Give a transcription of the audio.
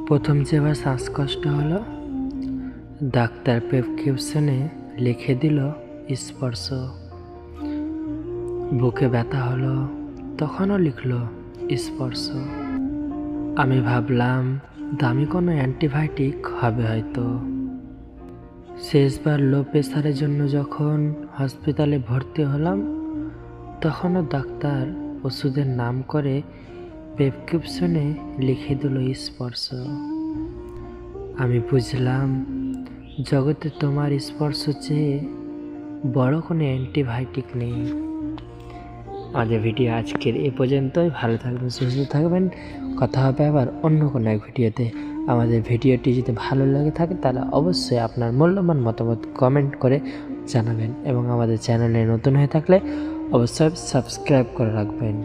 প্রথম যেবার শ্বাসকষ্ট হলো, ডাক্তার প্রেসক্রিপশনে লিখে দিল স্পর্শ। বুকে ব্যথা হলো, তখনও লিখলো স্পর্শ। আমি ভাবলাম দামি কোনো অ্যান্টিবায়োটিক হবে হয়তো। শেষবার লো প্রেশারের জন্য যখন হসপিটালে ভর্তি হলাম, তখনও ডাক্তার ওষুধের নাম করে প্রেসক্রিপশনে লিখে দিল স্পর্শ। আমি বুঝলাম জগতে তোমার স্পর্শ চেয়ে বড় কোনো অ্যান্টিবায়োটিক নেই। আমাদের ভিডিও আজকের এ পর্যন্তই। ভালো থাকবেন, সুস্থ থাকবেন। কথা হবে আবার অন্য কোনো এক ভিডিওতে। আমাদের ভিডিওটি যদি ভালো লাগে থাকে তাহলে অবশ্যই আপনার মূল্যবান মতামত কমেন্ট করে জানাবেন এবং আমাদের চ্যানেলে নতুন হয়ে থাকলে অবশ্যই সাবস্ক্রাইব করে রাখবেন।